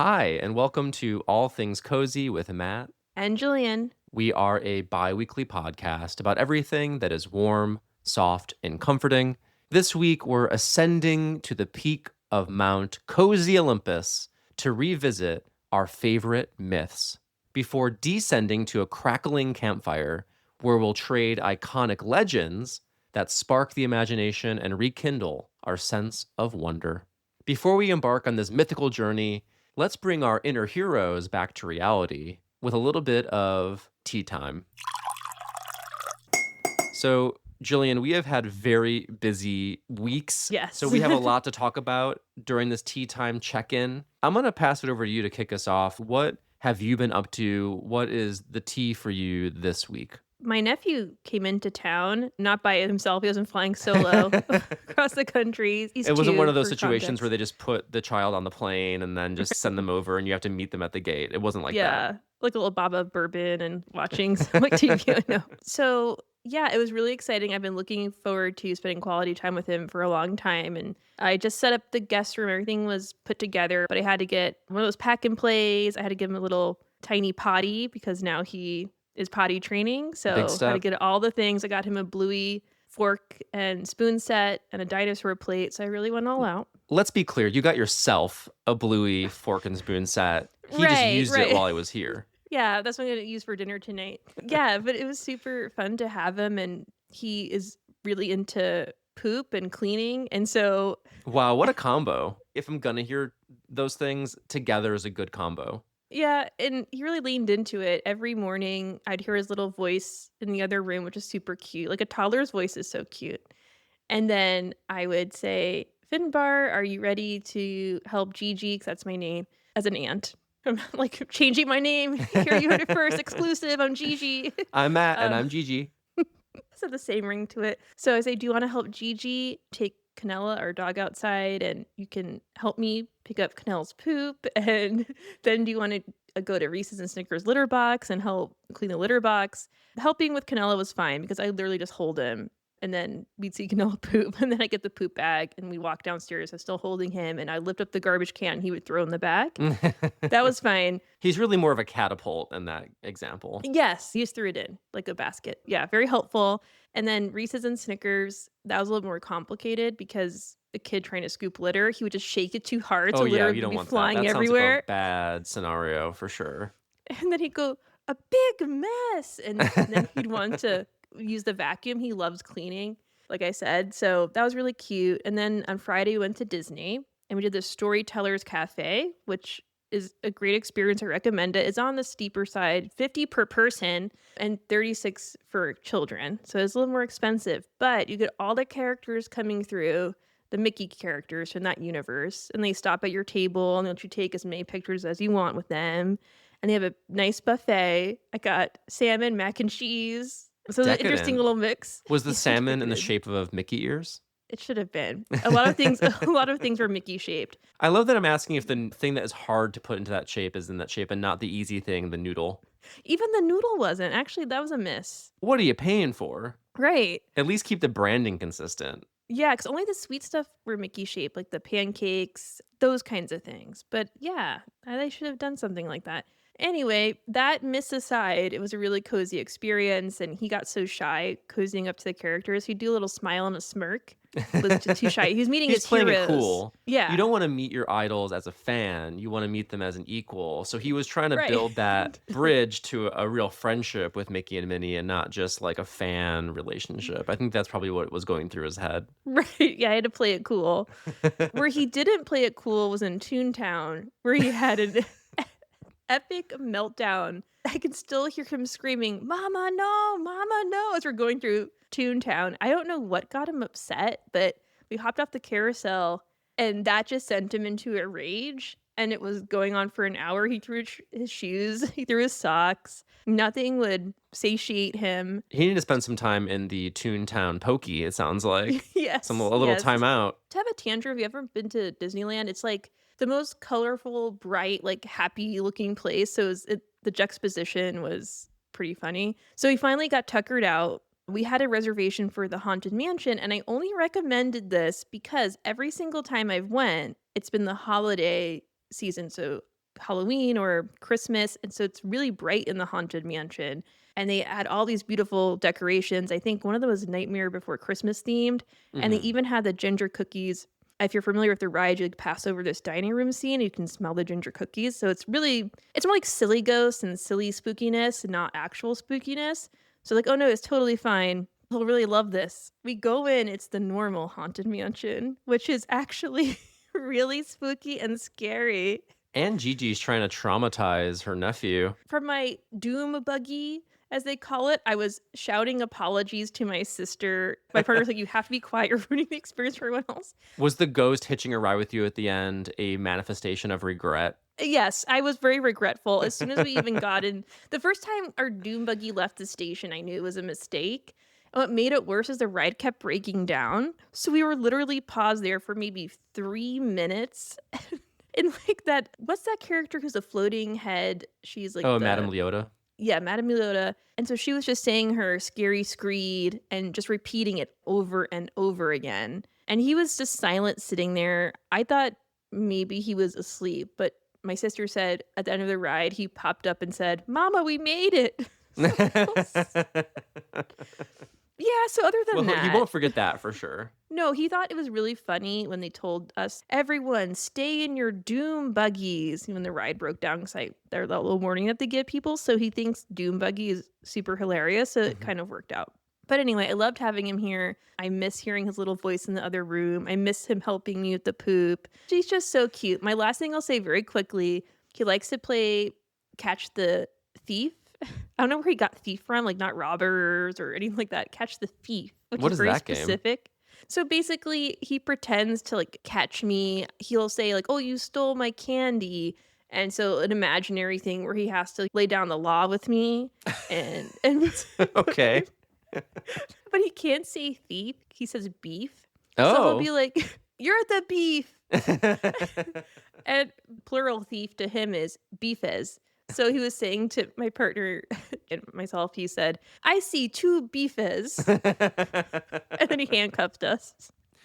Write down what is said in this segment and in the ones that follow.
Hi, and welcome to All Things Cozy with Matt. And Gillian. We are a bi weekly podcast about everything that is warm, soft, and comforting. This week, we're ascending to the peak of Mount Cozy Olympus to revisit our favorite myths before descending to a crackling campfire where we'll trade iconic legends that spark the imagination and rekindle our sense of wonder. Before we embark on this mythical journey, let's bring our inner heroes back to reality with a little bit of tea time. So, Jillian, we have had very busy weeks. Yes. So, we have a lot to talk about during this tea time check in. I'm going to pass it over to you to kick us off. What have you been up to? What is the tea for you this week? My nephew came into town, not by himself. He wasn't flying solo across the country. He's It wasn't one two, of those for situations where context. they just put the child on the plane and then just send them over and you have to meet them at the gate. It wasn't like that. Yeah, like a little baba bourbon and watching some like TV. No. So, yeah, it was really exciting. I've been looking forward to spending quality time with him for a long time. And I just set up the guest room. Everything was put together, but I had to get one of those pack and plays. I had to give him a little tiny potty because now he is potty training. Big So I had to step. get all the things. I got him a Bluey fork and spoon set and a dinosaur plate. So I really went all out. Let's be clear. You got yourself a Bluey fork and spoon set. He just Right, used it right. while I was here. Yeah, that's what I'm gonna use for dinner tonight. Yeah, but it was super fun to have him, and he is really into poop and cleaning, and so Wow, what a combo. If I'm gonna hear those things, together is a good combo. yeah, and he really leaned into it. Every morning, I'd hear his little voice in the other room, which is super cute. Like a toddler's voice is so cute. And then I would say, "Finbar, are you ready to help Gigi?" Because that's my name as an aunt. I'm like changing my name. Here you heard it first, exclusive. I'm Gigi. I'm Matt and Um, I'm Gigi. Has the same ring to it. So I say, "Do you wanna help Gigi take Canella, our dog, outside, and you can help me pick up Canella's poop? And then do you wanna, go to Reese's and Snickers litter box and help clean the litter box?" Helping with Canella was fine because I literally just hold him, and then we'd see Canella poop, and then I get the poop bag, and we walk downstairs. I'm still holding him, and I lift up the garbage can he would throw in the bag. That was fine. He's really more of a catapult in that example. Yes, he just threw it in like a basket. Yeah, very helpful. And then Reese's and Snickers, that was a little more complicated because the kid trying to scoop litter, he would just shake it too hard, Oh so yeah, litter you would don't be want that. flying That sounds like a everywhere. bad scenario for sure. And then he'd go, "A big mess." And then he'd want to use the vacuum. He loves cleaning, like I said. So that was really cute. And then on Friday, we went to Disney and we did the Storytellers Cafe, which is a great experience. I recommend it. It's on the steeper side, 50 per person and 36 for children. So it's a little more expensive, but you get all the characters coming through, the Mickey characters from that universe, and they stop at your table and they let you take as many pictures as you want with them. And they have a nice buffet. I got salmon, mac and cheese. So it's an interesting Decadent. little mix. Was the Yeah, it's salmon in the decadent. shape of Mickey ears? It should have been. A lot of things a lot of things were Mickey shaped. I love that I'm asking if the thing that is hard to put into that shape is in that shape and not the easy thing, the noodle. Even the noodle wasn't. Actually, that was a miss. What are you paying for? Right. At least keep the branding consistent. Yeah, because only the sweet stuff were Mickey shaped, like the pancakes, those kinds of things. But yeah, they should have done something like that. Anyway, that miss aside, it was a really cozy experience, and he got so shy cozying up to the characters. He'd do a little smile and a smirk. Was just too shy. He was meeting He's his playing it heroes. cool. You Yeah, don't wanna meet your idols as a fan, you wanna meet them as an equal, so he was trying to right. build that bridge to a real friendship with Mickey and Minnie and not just, like, a fan relationship. I think that's probably what was going through his head. Right. Yeah, I had to play it cool. Where he didn't play it cool was in Toontown, where he had an epic meltdown. I can still hear him screaming, Mama, no, as we're going through Toontown. I don't know what got him upset, but we hopped off the carousel and that just sent him into a rage. And it was going on for an hour. He threw his shoes, he threw his socks. Nothing would satiate him. He needed to spend some time in the Toontown Pokey, it sounds like. A Yes, little yes. timeout. To have a tantrum, have you ever been to Disneyland? It's like the most colorful, bright, like happy looking place. So the juxtaposition was pretty funny. So he finally got tuckered out. We had a reservation for the Haunted Mansion, and I only recommended this because every single time I've went, it's been the holiday season. So Halloween or Christmas, and so it's really bright in the Haunted Mansion, and they had all these beautiful decorations. I think one of them was Nightmare Before Christmas themed, and they Hmm. even had the ginger cookies. If you're familiar with the ride, you like pass over this dining room scene, you can smell the ginger cookies. So it's more like silly ghosts and silly spookiness, not actual spookiness. So like, oh no, it's totally fine. He'll really love this. We go in, it's the normal Haunted Mansion, which is actually really spooky and scary. And Gigi's trying to traumatize her nephew. For my doom buggy, as they call it, I was shouting apologies to my sister. My partner was like, "You have to be quiet. You're ruining the experience for everyone else." Was the ghost hitching a ride with you at the end a manifestation of regret? Yes, I was very regretful. As soon as we even got in, the first time our doom buggy left the station, I knew it was a mistake. And what made it worse is the ride kept breaking down. So we were literally paused there for maybe 3 minutes. And like that, what's that character who's a floating head? She's like Oh, Madame the Leota. Yeah, Madame Leota. And so she was just saying her scary screed and just repeating it over and over again. And he was just silent sitting there. I thought maybe he was asleep, but my sister said at the end of the ride, he popped up and said, "Mama, we made it." So, yeah, so other than Well, he that, won't forget that for sure. no, he thought it was really funny when they told us, "Everyone, stay in your doom buggies," when the ride broke down because there's that little warning that they give people. So he thinks doom buggy is super hilarious. So it Mhm. kind of worked out. But anyway, I loved having him here. I miss hearing his little voice in the other room. I miss him helping me with the poop. She's just so cute. My last thing I'll say very quickly, he likes to play catch the thief. I don't know where he got thief from, like not robbers or anything like that. Catch the thief, which What is is very that game? specific. So basically, he pretends to like catch me. He'll say like, "Oh, you stole my candy." And so an imaginary thing where he has to like, lay down the law with me and Okay. but he can't say thief. He says beef. So he'll Oh. be like, "You're the beef." And plural thief to him is beefes. So he was saying to my partner and myself, he said, "I see two beefes." And then he handcuffed us.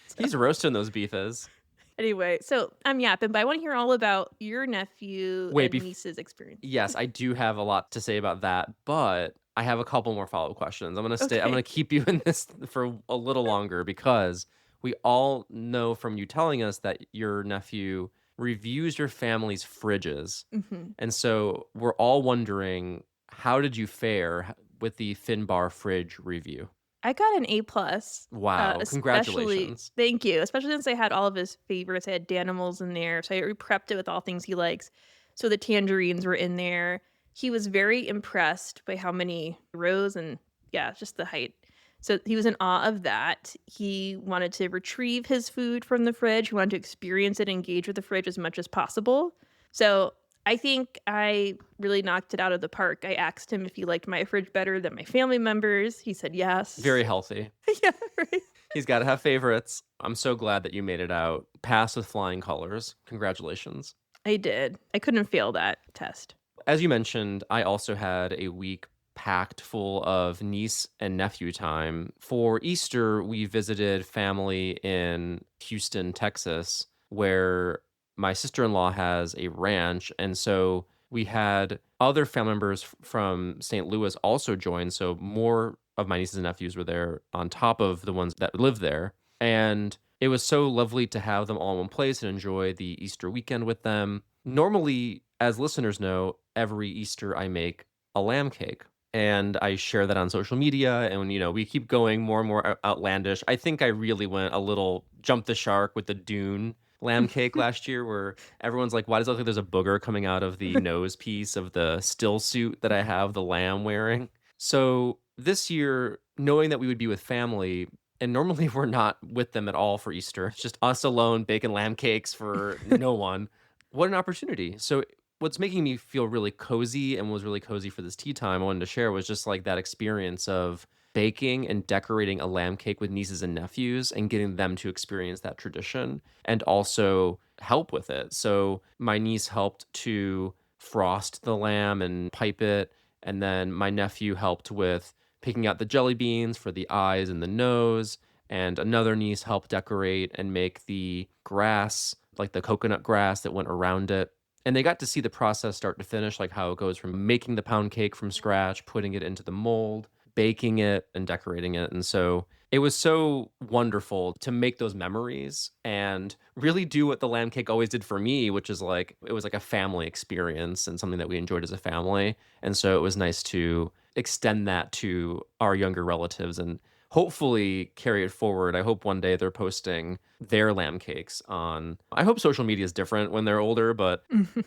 So He's roasting those beefas. anyway, so I'm yapping, but I want to hear all about your nephew Wait, and niece's experience. yes, I do have a lot to say about that, but I have a couple more follow-up questions. I'm gonna Okay. keep you in this for a little longer because we all know from you telling us that your nephew reviews your family's fridges. Mhm. And so we're all wondering, how did you fare with the Finbar fridge review? I got an A plus, Wow, especially congratulations. thank you, especially since I had all of his favorites. I had Danimals in there, so I prepped it with all things he likes. So the tangerines were in there. He was very impressed by how many rows and yeah, just the height. So he was in awe of that. He wanted to retrieve his food from the fridge. He wanted to experience it, engage with the fridge as much as possible. So I think I really knocked it out of the park. I asked him if he liked my fridge better than my family members. He said Very yes. healthy. Yeah, right. He's got to have favorites. I'm so glad that you made it out. Pass with flying colors. Congratulations. I did. I couldn't fail that test. As you mentioned, I also had a week packed full of niece and nephew time. For Easter, we visited family in Houston, Texas, where my sister in law has a ranch. And so we had other family members from St. Louis also join. So more of my nieces and nephews were there on top of the ones that live there. And it was so lovely to have them all in one place and enjoy the Easter weekend with them. Normally, as listeners know, every Easter I make a lamb cake and I share that on social media. And, we keep going more and more outlandish. I think I really went a little jump the shark with the Dune lamb cake last year, where everyone's like, why does it look like there's a booger coming out of the nose piece of the still suit that I have the lamb wearing? So this year, knowing that we would be with family, and normally we're not with them at all for Easter, it's just us alone baking lamb cakes for no one. What an opportunity. So what's making me feel really cozy and was really cozy for this tea time I wanted to share was just like that experience of baking and decorating a lamb cake with nieces and nephews and getting them to experience that tradition and also help with it. So my niece helped to frost the lamb and pipe it, and then my nephew helped with picking out the jelly beans for the eyes and the nose, and another niece helped decorate and make the grass, like the coconut grass that went around it. And they got to see the process start to finish, like how it goes from making the pound cake from scratch, putting it into the mold, baking it, and decorating it. And so it was so wonderful to make those memories and really do what the lamb cake always did for me, which is like it was like a family experience and something that we enjoyed as a family. And so it was nice to extend that to our younger relatives and hopefully carry it forward. I hope one day they're posting their lamb cakes on. I hope social media is different when they're older, but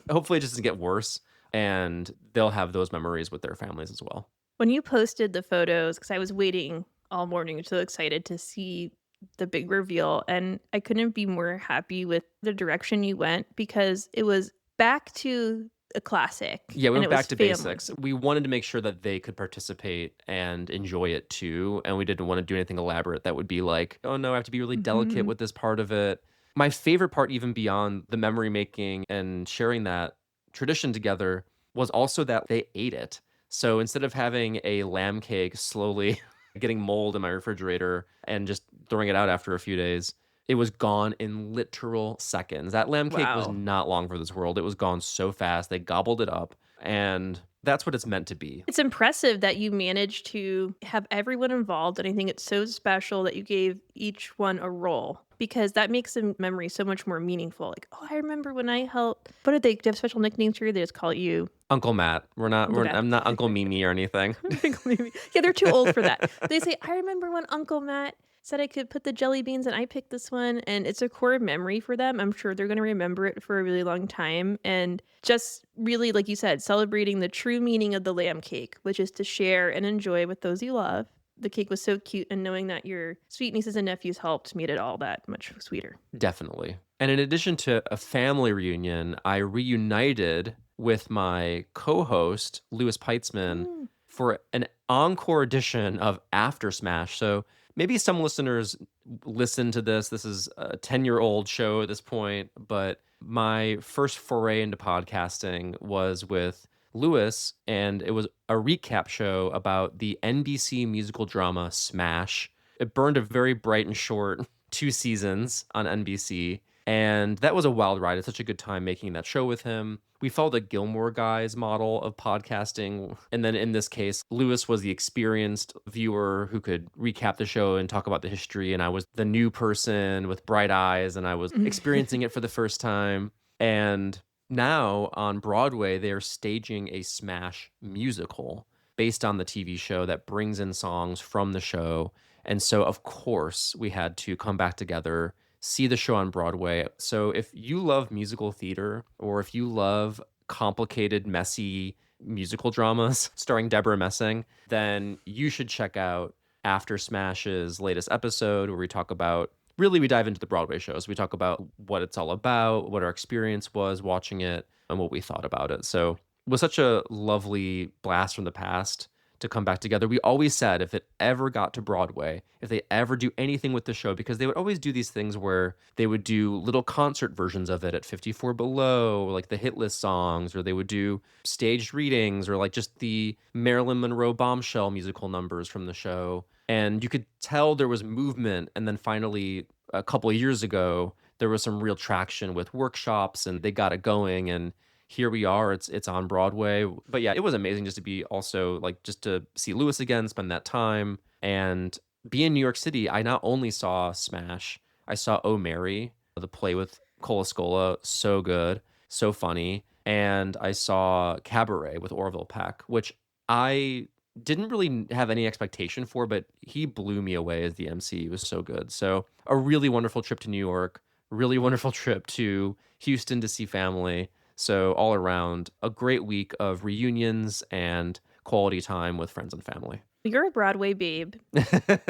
hopefully it just doesn't get worse and they'll have those memories with their families as well. When you posted the photos, because I was waiting all morning, so excited to see the big reveal, and I couldn't be more happy with the direction you went because it was back to a classic Yeah, we and went it was back to family. basics. We wanted to make sure that they could participate and enjoy it too. And we didn't want to do anything elaborate that would be like, oh no, I have to be really delicate Mhm. with this part of it. My favorite part, even beyond the memory making and sharing that tradition together, was also that they ate it. So instead of having a lamb cake slowly getting mold in my refrigerator and just throwing it out after a few days, it was gone in literal seconds. That lamb cake was Wow. not long for this world. It was gone so fast. They gobbled it up, and that's what it's meant to be. It's impressive that you managed to have everyone involved, and I think it's so special that you gave each one a role because that makes the memory so much more meaningful. Like, oh, I remember when I helped. What did they do? They have special nicknames for you? They just call you Uncle Matt. Uncle Matt. I'm not Uncle Mimi or anything. Uncle Maybe. Yeah, they're too old for that. They say, I remember when Uncle Matt said I could put the jelly beans and I picked this one. And it's a core memory for them. I'm sure they're going to remember it for a really long time. And just really, like you said, celebrating the true meaning of the lamb cake, which is to share and enjoy with those you love. The cake was so cute. And knowing that your sweet nieces and nephews helped made it all that much sweeter. Definitely. And in addition to a family reunion, I reunited with my co-host, Louis Peitzman, Mm. for an encore edition of After Smash. So maybe some listeners listen to this. This is a 10-year-old show at this point, but my first foray into podcasting was with Louis, and it was a recap show about the NBC musical drama Smash. It burned a very bright and short 2 seasons on NBC. And that was a wild ride. It's such a good time making that show with him. We followed the Gilmore Guys model of podcasting. And then in this case, Lewis was the experienced viewer who could recap the show and talk about the history. And I was the new person with bright eyes and I was experiencing it for the first time. And now on Broadway, they're staging a Smash musical based on the TV show that brings in songs from the show. And so, of course, we had to come back together, see the show on Broadway. So, if you love musical theater or if you love complicated, messy musical dramas starring Deborah Messing, then you should check out After Smash's latest episode where we talk about really we dive into the Broadway shows. We talk about what it's all about, what our experience was watching it, and what we thought about it. So, it was such a lovely blast from the past to come back together. We always said if it ever got to Broadway, if they ever do anything with the show, because they would always do these things where they would do little concert versions of it at 54 Below, like the hit list songs, or they would do staged readings, or like just the Marilyn Monroe Bombshell musical numbers from the show. And you could tell there was movement. And then finally, a couple of years ago, there was some real traction with workshops and they got it going. And here we are. It's on Broadway. But yeah, it was amazing just to be also like just to see Lewis again, spend that time, and be in New York City. I not only saw Smash, I saw Oh Mary, the play with Cola Scola, so good, so funny, and I saw Cabaret with Orville Peck, which I didn't really have any expectation for, but he blew me away as the MC. He was so good. So a really wonderful trip to New York, really wonderful trip to Houston to see family. So all around, a great week of reunions and quality time with friends and family. You're a Broadway babe.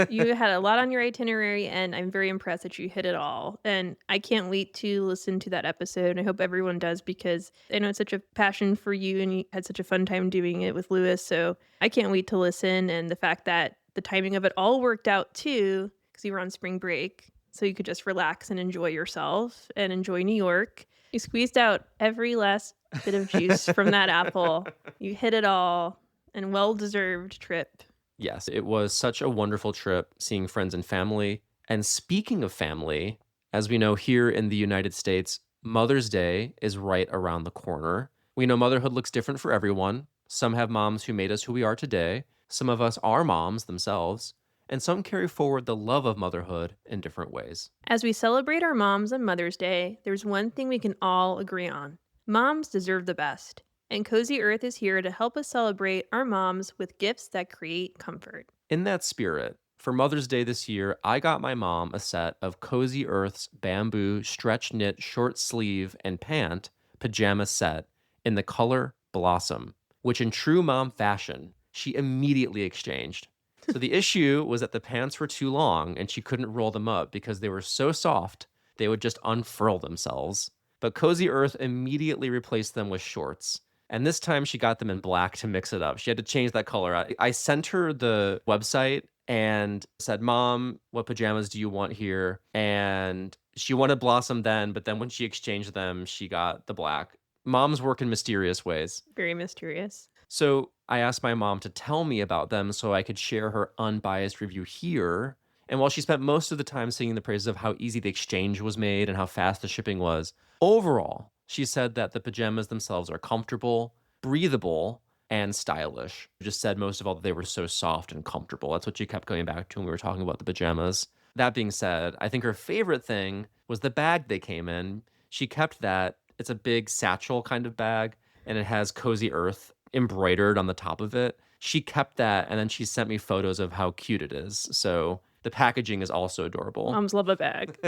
You had a lot on your itinerary, and I'm very impressed that you hit it all. And I can't wait to listen to that episode. I hope everyone does because I know it's such a passion for you, and you had such a fun time doing it with Lewis. So I can't wait to listen. And the fact that the timing of it all worked out too, because you were on spring break, so you could just relax and enjoy yourself and enjoy New York. You squeezed out every last bit of juice from that apple. You hit it all, and well-deserved trip. Yes, it was such a wonderful trip seeing friends and family. And speaking of family, as we know here in the United States, Mother's Day is right around the corner. We know motherhood looks different for everyone. Some have moms who made us who we are today. Some of us are moms themselves. And some carry forward the love of motherhood in different ways. As we celebrate our moms on Mother's Day, there's one thing we can all agree on: moms deserve the best. And Cozy Earth is here to help us celebrate our moms with gifts that create comfort. In that spirit, for Mother's Day this year, I got my mom a set of Cozy Earth's bamboo stretch knit short sleeve and pant pajama set in the color Blossom, which in true mom fashion, she immediately exchanged. So the issue was that the pants were too long and she couldn't roll them up because they were so soft, they would just unfurl themselves. But Cozy Earth immediately replaced them with shorts. And this time she got them in black to mix it up. She had to change that color. I sent her the website and said, Mom, what pajamas do you want here? And she wanted Blossom then, but then when she exchanged them, she got the black. Moms work in mysterious ways. Very mysterious. So I asked my mom to tell me about them so I could share her unbiased review here. And while she spent most of the time singing the praises of how easy the exchange was made and how fast the shipping was, overall, she said that the pajamas themselves are comfortable, breathable, and stylish. She just said most of all that they were so soft and comfortable. That's what she kept going back to when we were talking about the pajamas. That being said, I think her favorite thing was the bag they came in. She kept that. It's a big satchel kind of bag, and it has Cozy Earth embroidered on the top of it. She kept that, and then she sent me photos of how cute it is. So the packaging is also adorable. Moms love a bag.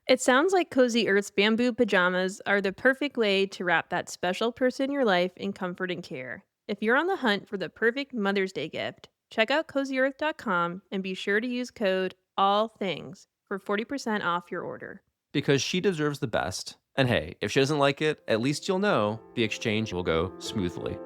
It sounds like Cozy Earth's bamboo pajamas are the perfect way to wrap that special person in your life in comfort and care. If you're on the hunt for the perfect Mother's Day gift, check out cozyearth.com and be sure to use code ALLTHINGS for 40% off your order. Because she deserves the best. And hey, if she doesn't like it, at least you'll know the exchange will go smoothly.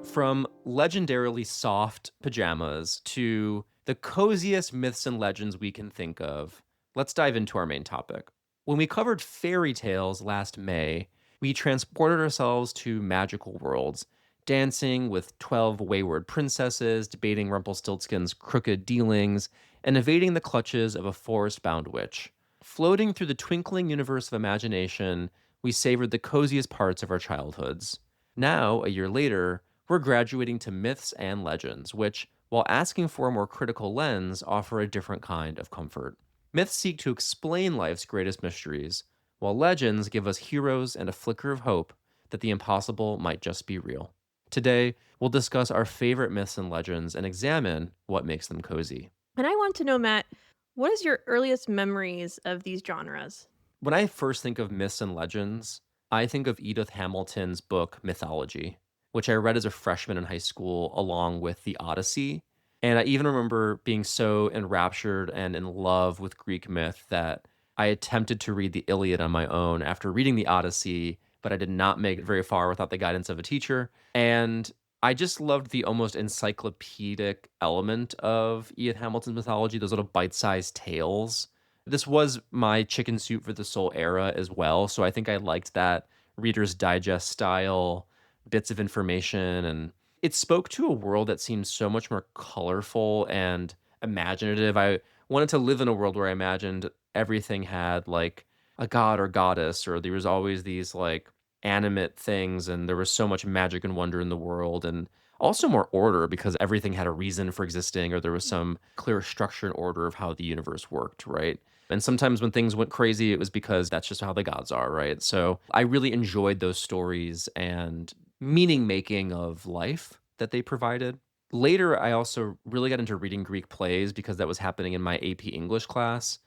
From legendarily soft pajamas to the coziest myths and legends we can think of, let's dive into our main topic. When we covered fairy tales last May, we transported ourselves to magical worlds, dancing with 12 wayward princesses, debating Rumpelstiltskin's crooked dealings, and evading the clutches of a forest-bound witch. Floating through the twinkling universe of imagination, we savored the coziest parts of our childhoods. Now, a year later, we're graduating to myths and legends, which, while asking for a more critical lens, offer a different kind of comfort. Myths seek to explain life's greatest mysteries, while legends give us heroes and a flicker of hope that the impossible might just be real. Today, we'll discuss our favorite myths and legends and examine what makes them cozy. And I want to know, Matt, what is your earliest memories of these genres? When I first think of myths and legends, I think of Edith Hamilton's book, Mythology, which I read as a freshman in high school along with the Odyssey. And I even remember being so enraptured and in love with Greek myth that I attempted to read the Iliad on my own after reading the Odyssey, but I did not make it very far without the guidance of a teacher. And I just loved the almost encyclopedic element of Edith Hamilton's mythology, those little bite-sized tales. This was my Chicken Soup for the Soul era as well, so I think I liked that Reader's Digest style, bits of information, and it spoke to a world that seemed so much more colorful and imaginative. I wanted to live in a world where I imagined everything had like a god or goddess, or there was always these like animate things, and there was so much magic and wonder in the world, and also more order because everything had a reason for existing, or there was some clear structure and order of how the universe worked, right? And sometimes when things went crazy, it was because that's just how the gods are, right? So I really enjoyed those stories and meaning making of life that they provided. Later, I also really got into reading Greek plays because that was happening in my AP English class.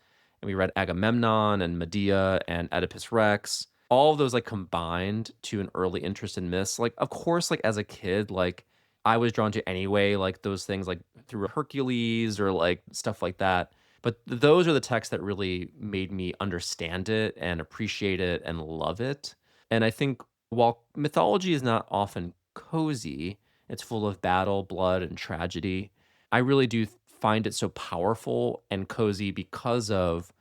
And we read Agamemnon and Medea and Oedipus Rex. All of those like combined to an early interest in myths. Like, of course, like as a kid, like I was drawn to anyway, like those things like through Hercules or like stuff like that. But those are the texts that really made me understand it and appreciate it and love it. And I think while mythology is not often cozy, it's full of battle, blood, and tragedy. I really do find it so powerful and cozy because of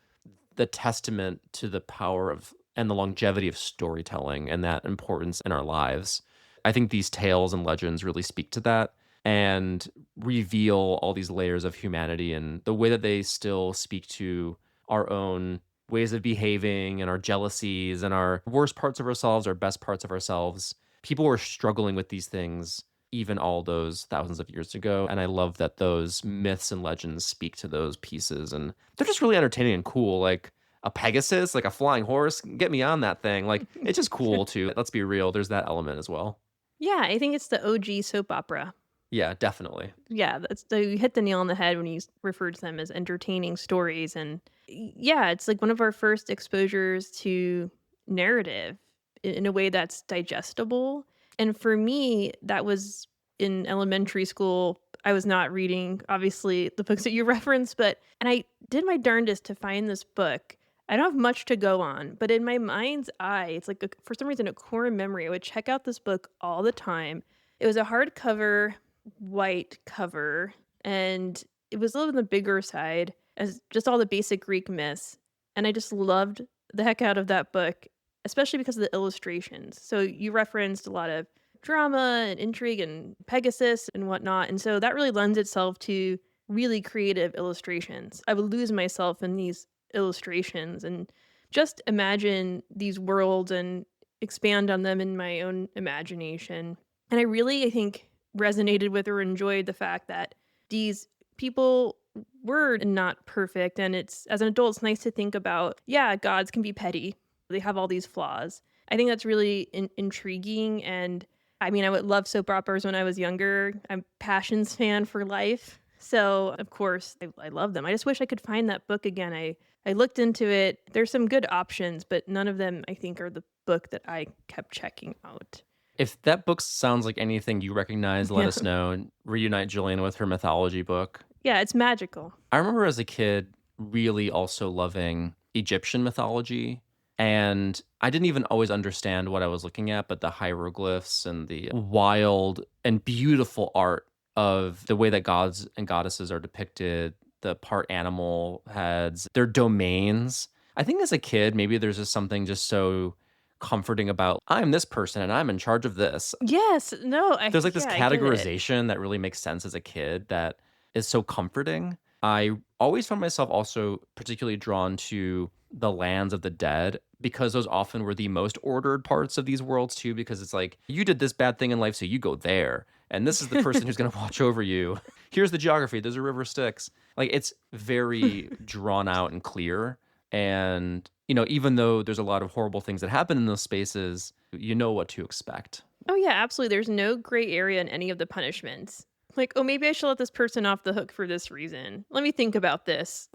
the testament to the power of and the longevity of storytelling and that importance in our lives. I think these tales and legends really speak to that and reveal all these layers of humanity and the way that they still speak to our own ways of behaving and our jealousies and our worst parts of ourselves, our best parts of ourselves. People were struggling with these things even all those thousands of years ago. And I love that those myths and legends speak to those pieces. And they're just really entertaining and cool. Like a Pegasus, like a flying horse, get me on that thing. Like it's just cool too. Let's be real. There's that element as well. Yeah, I think it's the OG soap opera. Yeah, definitely. Yeah, you hit the nail on the head when you referred to them as entertaining stories, and yeah, it's like one of our first exposures to narrative in a way that's digestible. And for me, that was in elementary school. I was not reading, obviously, the books that you referenced, and I did my darndest to find this book. I don't have much to go on, but in my mind's eye, it's like for some reason a core memory. I would check out this book all the time. It was a hardcover white cover, and it was a little on the bigger side as just all the basic Greek myths. And I just loved the heck out of that book, especially because of the illustrations. So you referenced a lot of drama and intrigue and Pegasus and whatnot. And so that really lends itself to really creative illustrations. I would lose myself in these illustrations and just imagine these worlds and expand on them in my own imagination. And I think, resonated with or enjoyed the fact that these people were not perfect. And it's, as an adult, it's nice to think about, yeah, gods can be petty. They have all these flaws. I think that's really intriguing. And I mean, I would love soap operas when I was younger. I'm Passions fan for life. So, of course, I love them. I just wish I could find that book again. I looked into it. There's some good options, but none of them, I think, are the book that I kept checking out. If that book sounds like anything you recognize, let Yeah. us know and reunite Gillian with her mythology book. Yeah, it's magical. I remember as a kid really also loving Egyptian mythology. And I didn't even always understand what I was looking at, but the hieroglyphs and the wild and beautiful art of the way that gods and goddesses are depicted, the part animal heads, their domains. I think as a kid, maybe there's just something just so comforting about I'm this person and I'm in charge of this. Yes, no, There's like this I get it. categorization that really makes sense as a kid that is so comforting. I always found myself also particularly drawn to the lands of the dead because those often were the most ordered parts of these worlds too, because it's like you did this bad thing in life, so you go there. And this is the person who's going to watch over you. Here's the geography. There's a river Styx. Like it's very drawn out and clear. And, even though there's a lot of horrible things that happen in those spaces, you know what to expect. Oh yeah, absolutely. There's no gray area in any of the punishments. Like, oh, maybe I should let this person off the hook for this reason. Let me think about this.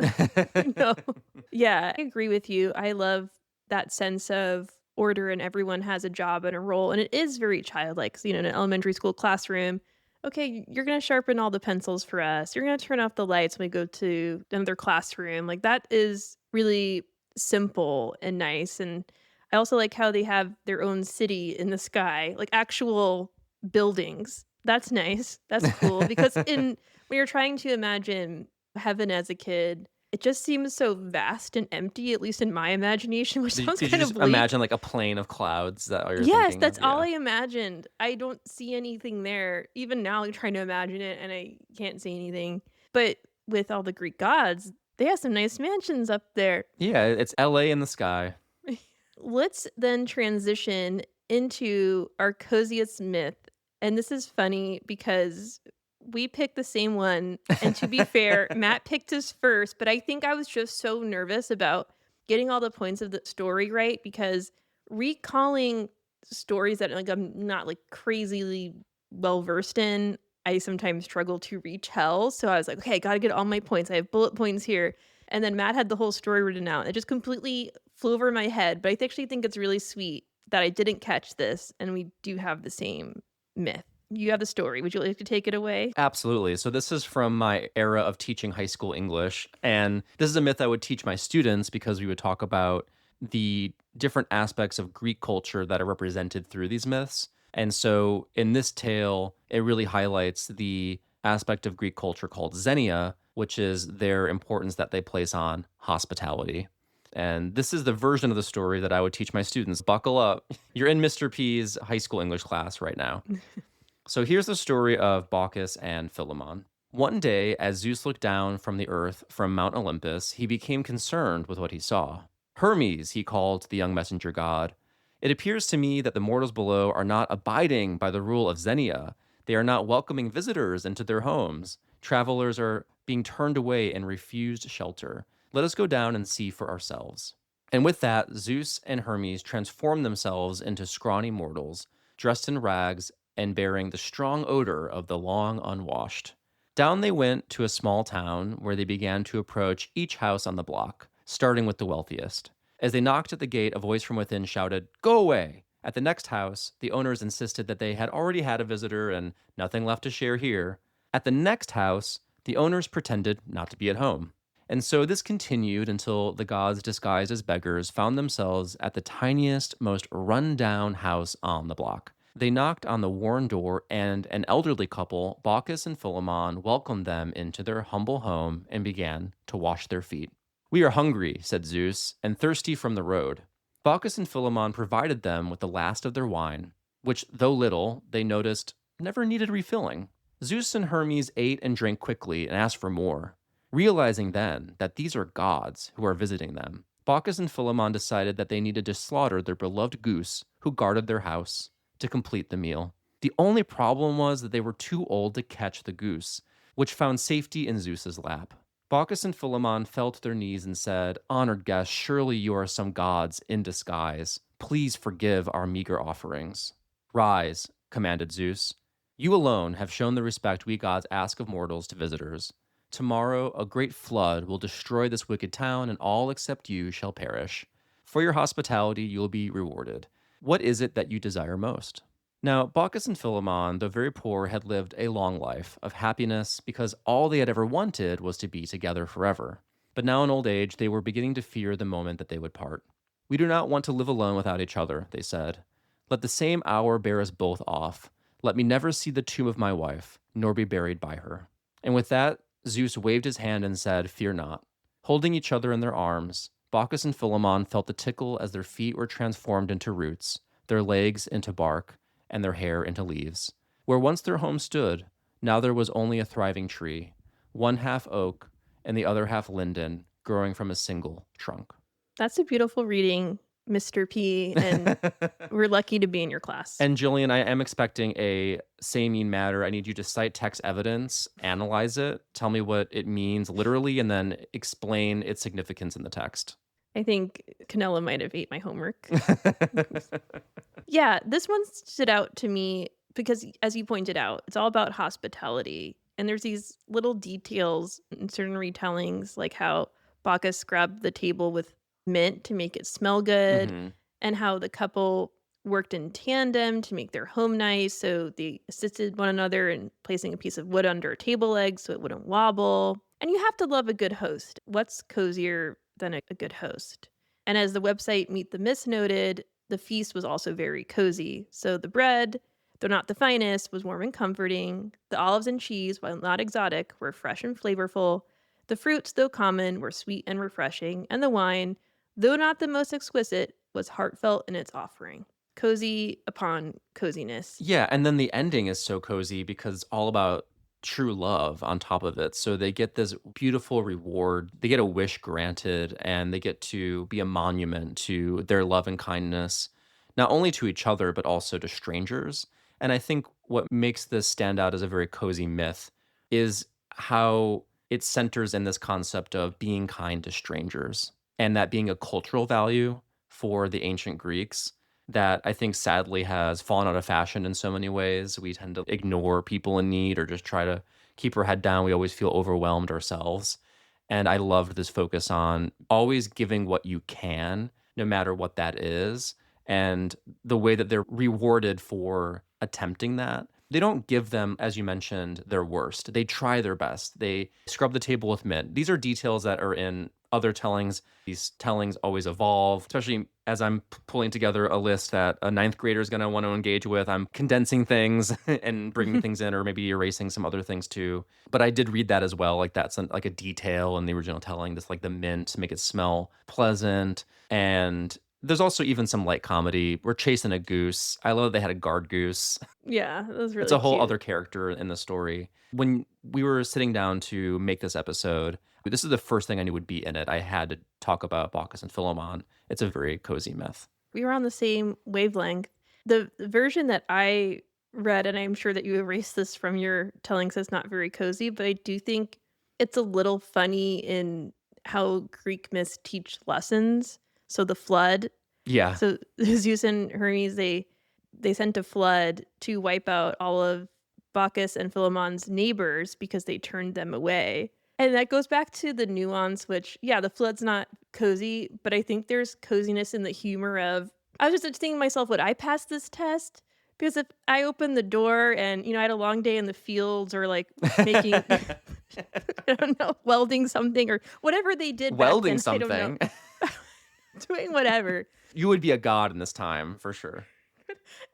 No. Yeah, I agree with you. I love that sense of order and everyone has a job and a role. And it is very childlike. So, in an elementary school classroom, okay, you're going to sharpen all the pencils for us. You're going to turn off the lights when we go to another classroom. Like, that is really simple and nice. And I also like how they have their own city in the sky, like actual buildings. That's nice. That's cool because when you're trying to imagine heaven as a kid, it just seems so vast and empty, at least in my imagination, which Did sounds you kind of just bleak. imagine like a plane of clouds that you're Yes, thinking that's of? all I Yeah. imagined. I don't see anything there. Even now, I'm trying to imagine it and I can't see anything. But with all the Greek gods, they have some nice mansions up there. Yeah, it's LA in the sky. Let's then transition into our coziest myth. And this is funny because we picked the same one. And to be fair, Matt picked his first, but I think I was just so nervous about getting all the points of the story right because recalling stories that like I'm not like crazily well versed in, I sometimes struggle to retell. So I was like, okay, I gotta get all my points. I have bullet points here. And then Matt had the whole story written out. It just completely flew over my head. But I actually think it's really sweet that I didn't catch this and we do have the same myth. You have the story. Would you like to take it away? Absolutely. So this is from my era of teaching high school English. And this is a myth I would teach my students because we would talk about the different aspects of Greek culture that are represented through these myths. And so in this tale, it really highlights the aspect of Greek culture called xenia, which is their importance that they place on hospitality. And this is the version of the story that I would teach my students. Buckle up. You're in Mr. P's high school English class right now. So here's the story of Baucis and Philemon. One day, as Zeus looked down from the earth from Mount Olympus, he became concerned with what he saw. Hermes, he called the young messenger god. It appears to me that the mortals below are not abiding by the rule of Xenia. They are not welcoming visitors into their homes. Travelers are being turned away and refused shelter. Let us go down and see for ourselves. And with that, Zeus and Hermes transformed themselves into scrawny mortals, dressed in rags and bearing the strong odor of the long unwashed. Down they went to a small town where they began to approach each house on the block, starting with the wealthiest. As they knocked at the gate, a voice from within shouted, "Go away!" At the next house, the owners insisted that they had already had a visitor and nothing left to share here. At the next house, the owners pretended not to be at home. And so this continued until the gods, disguised as beggars, found themselves at the tiniest, most run-down house on the block. They knocked on the worn door, and an elderly couple, Baucis and Philemon, welcomed them into their humble home and began to wash their feet. "We are hungry," said Zeus, "and thirsty from the road." Baucis and Philemon provided them with the last of their wine, which, though little, they noticed never needed refilling. Zeus and Hermes ate and drank quickly and asked for more. Realizing then that these are gods who are visiting them, Baucis and Philemon decided that they needed to slaughter their beloved goose who guarded their house to complete the meal. The only problem was that they were too old to catch the goose, which found safety in Zeus's lap. Baucis and Philemon fell to their knees and said, "Honored guests, surely you are some gods in disguise. Please forgive our meager offerings." "Rise," commanded Zeus. "You alone have shown the respect we gods ask of mortals to visitors. Tomorrow a great flood will destroy this wicked town, and all except you shall perish. For your hospitality you will be rewarded. What is it that you desire most?" Now, Baucis and Philemon, though very poor, had lived a long life of happiness because all they had ever wanted was to be together forever. But now in old age, they were beginning to fear the moment that they would part. "We do not want to live alone without each other," they said. "Let the same hour bear us both off. Let me never see the tomb of my wife, nor be buried by her." And with that, Zeus waved his hand and said, "Fear not." Holding each other in their arms, Baucis and Philemon felt the tickle as their feet were transformed into roots, their legs into bark, and their hair into leaves. Where once their home stood, now there was only a thriving tree, one half oak and the other half linden, growing from a single trunk. That's a beautiful reading, Mr. P, and we're lucky to be in your class. And Gillian, I am expecting a say mean matter. I need you to cite text evidence, analyze it, tell me what it means literally, and then explain its significance in the text. I think Canella might have ate my homework. Yeah, this one stood out to me because, as you pointed out, it's all about hospitality. And there's these little details in certain retellings, like how Bacchus scrubbed the table with mint to make it smell good, Hmm. and how the couple worked in tandem to make their home nice. So they assisted one another in placing a piece of wood under a table leg so it wouldn't wobble. And you have to love a good host. What's cozier than a good host? And as the website Meet the Miss noted, the feast was also very cozy. So the bread, though not the finest, was warm and comforting. The olives and cheese, while not exotic, were fresh and flavorful. The fruits, though common, were sweet and refreshing. And the wine, though not the most exquisite, was heartfelt in its offering. Cozy upon coziness. Yeah, and then the ending is so cozy because it's all about true love on top of it. So they get this beautiful reward. They get a wish granted and they get to be a monument to their love and kindness, not only to each other, but also to strangers. And I think what makes this stand out as a very cozy myth is how it centers in this concept of being kind to strangers and that being a cultural value for the ancient Greeks that I think sadly has fallen out of fashion in so many ways. We tend to ignore people in need or just try to keep our head down. We always feel overwhelmed ourselves. And I loved this focus on always giving what you can, no matter what that is, and the way that they're rewarded for attempting that. They don't give them, as you mentioned, their worst. They try their best. They scrub the table with mint. These are details that are in other tellings. These tellings always evolve, especially as I'm pulling together a list that a ninth grader is going to want to engage with. I'm condensing things and bringing things in, or maybe erasing some other things too. But I did read that as well. Like that's like a detail in the original telling, this like the mint to make it smell pleasant. And there's also even some light comedy. We're chasing a goose. I love that they had a guard goose. Yeah, that was It's really a whole cute. other character in the story. When we were sitting down to make this episode, This is the first thing I knew would be in it. I had to talk about Baucis and Philemon. It's a very cozy myth. We were on the same wavelength. The version that I read, and I'm sure that you erased this from your telling, says not very cozy, but I do think it's a little funny in how Greek myths teach lessons. So the flood. Yeah. So Zeus and Hermes, they sent a flood to wipe out all of Bacchus and Philemon's neighbors because they turned them away. And that goes back to the nuance, which, yeah, the flood's not cozy, but I think there's coziness in the humor of, I was just thinking to myself, would I pass this test? Because if I opened the door and, I had a long day in the fields or like making, I don't know, welding something or whatever they did back Welding then, I don't know, something. doing whatever. You would be a god in this time, for sure.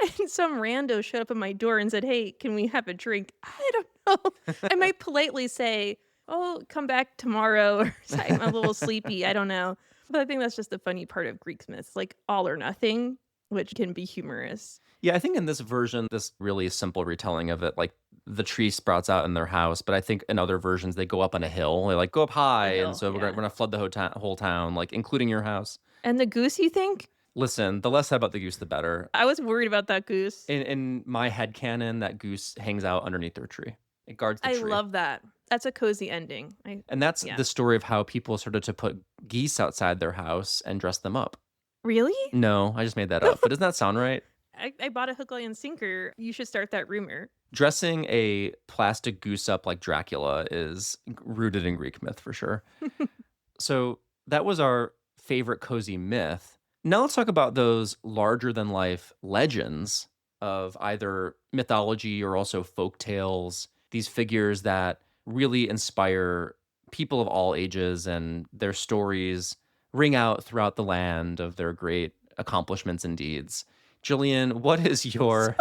And some rando showed up at my door and said, "Hey, can we have a drink?" I don't know. I might politely say, "Oh, come back tomorrow," or say, "I'm a little sleepy." I don't know. But I think that's just the funny part of Greek myths, like all or nothing, which can be humorous. Yeah, I think in this version, this really simple retelling of it, like the tree sprouts out in their house, but I think in other versions they go up on a hill. They like go up high, The and hill, so we're yeah. gonna flood the whole town, like including your house. And the goose, you think? Listen, the less said about the goose, the better. I was worried about that goose. In my headcanon, that goose hangs out underneath their tree. It guards the I tree. love that. That's a cozy ending. And that's Yeah. the story of how people started to put geese outside their house and dress them up. Really? No, I just made that up. But doesn't that sound right? I bought a hook, line, and sinker. You should start that rumor. Dressing a plastic goose up like Dracula is rooted in Greek myth for sure. So that was our favorite cozy myth. Now let's talk about those larger than life legends of either mythology or also folk tales, these figures that really inspire people of all ages, and their stories ring out throughout the land of their great accomplishments and deeds. Jillian, what is your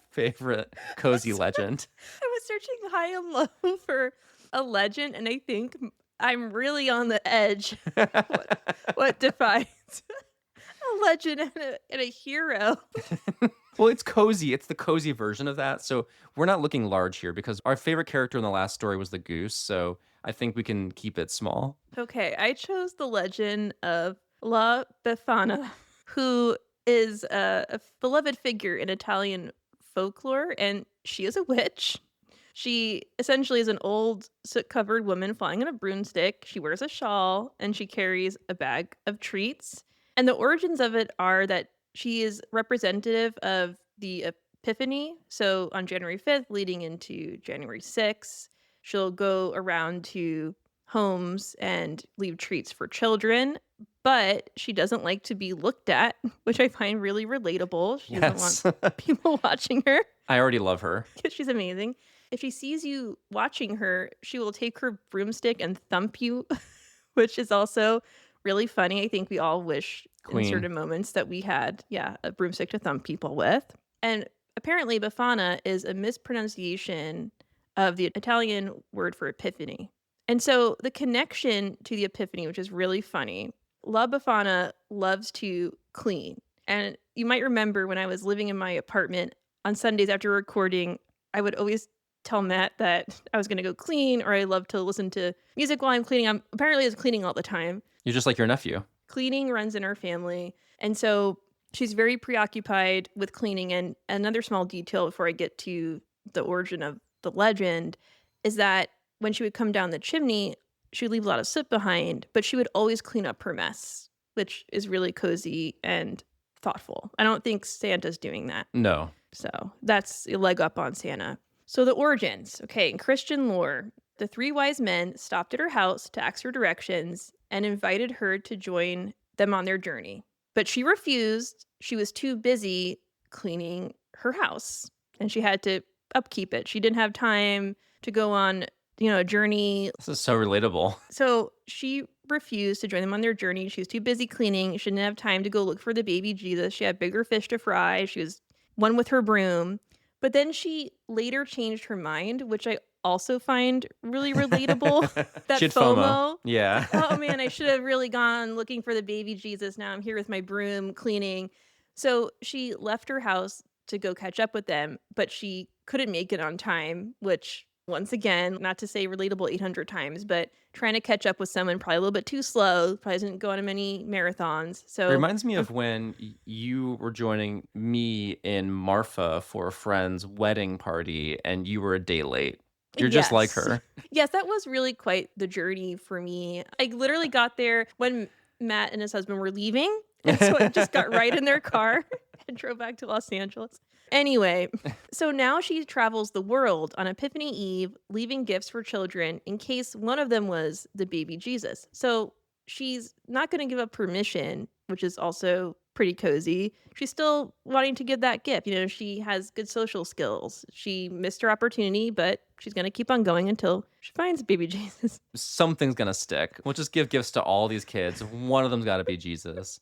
favorite cozy legend? I was searching high and low for a legend, and I think I'm really on the edge. What defines a legend and a hero? Well, it's cozy. It's the cozy version of that. So we're not looking large here because our favorite character in the last story was the goose. So I think we can keep it small. Okay, I chose the legend of La Befana, who is a beloved figure in Italian folklore, and she is a witch. She essentially is an old soot-covered woman flying on a broomstick. She wears a shawl and she carries a bag of treats. And the origins of it are that she is representative of the Epiphany. So on January 5th, leading into January 6th, she'll go around to homes and leave treats for children. But she doesn't like to be looked at, which I find really relatable. She Yes. doesn't want people watching her I already love her. because she's amazing. If she sees you watching her, she will take her broomstick and thump you, which is also really funny. I think we all wish in Queen. certain moments that we had, a broomstick to thump people with. And apparently, Befana is a mispronunciation of the Italian word for epiphany. And so the connection to the epiphany, which is really funny, La Befana loves to clean. And you might remember when I was living in my apartment on Sundays after recording, I would always tell Matt that I was going to go clean, or I love to listen to music while I'm cleaning. I'm apparently is cleaning all the time. You're just like your nephew. Cleaning runs in our family. And so she's very preoccupied with cleaning. And another small detail before I get to the origin of the legend is that when she would come down the chimney, she would leave a lot of soot behind, but she would always clean up her mess, which is really cozy and thoughtful. I don't think Santa's doing that. No. So that's a leg up on Santa. So the origins. Okay, in Christian lore, the three wise men stopped at her house to ask her directions and invited her to join them on their journey. But she refused. She was too busy cleaning her house and she had to upkeep it. She didn't have time to go on, a journey. This is so relatable. So she refused to join them on their journey. She was too busy cleaning. She didn't have time to go look for the baby Jesus. She had bigger fish to fry. She was one with her broom. But then she later changed her mind, which I also find really relatable. That She had FOMO. Yeah. Oh man, I should have really gone looking for the baby Jesus. Now I'm here with my broom cleaning. So she left her house to go catch up with them, but she couldn't make it on time, which Once again, not to say relatable 800 times, but trying to catch up with someone probably a little bit too slow, probably doesn't go on many marathons. It So, reminds me um, of when you were joining me in Marfa for a friend's wedding party and you were a day late. You're just like yes. her. Yes, that was really quite the journey for me. I literally got there when Matt and his husband were leaving, and so I just got right in their car and drove back to Los Angeles. Anyway, so now she travels the world on Epiphany Eve, leaving gifts for children in case one of them was the baby Jesus. So she's not going to give up permission, which is also pretty cozy. She's still wanting to give that gift. She has good social skills. She missed her opportunity, but she's going to keep on going until she finds baby Jesus. Something's gonna stick. We'll just give gifts to all these kids. One of them's gotta be Jesus.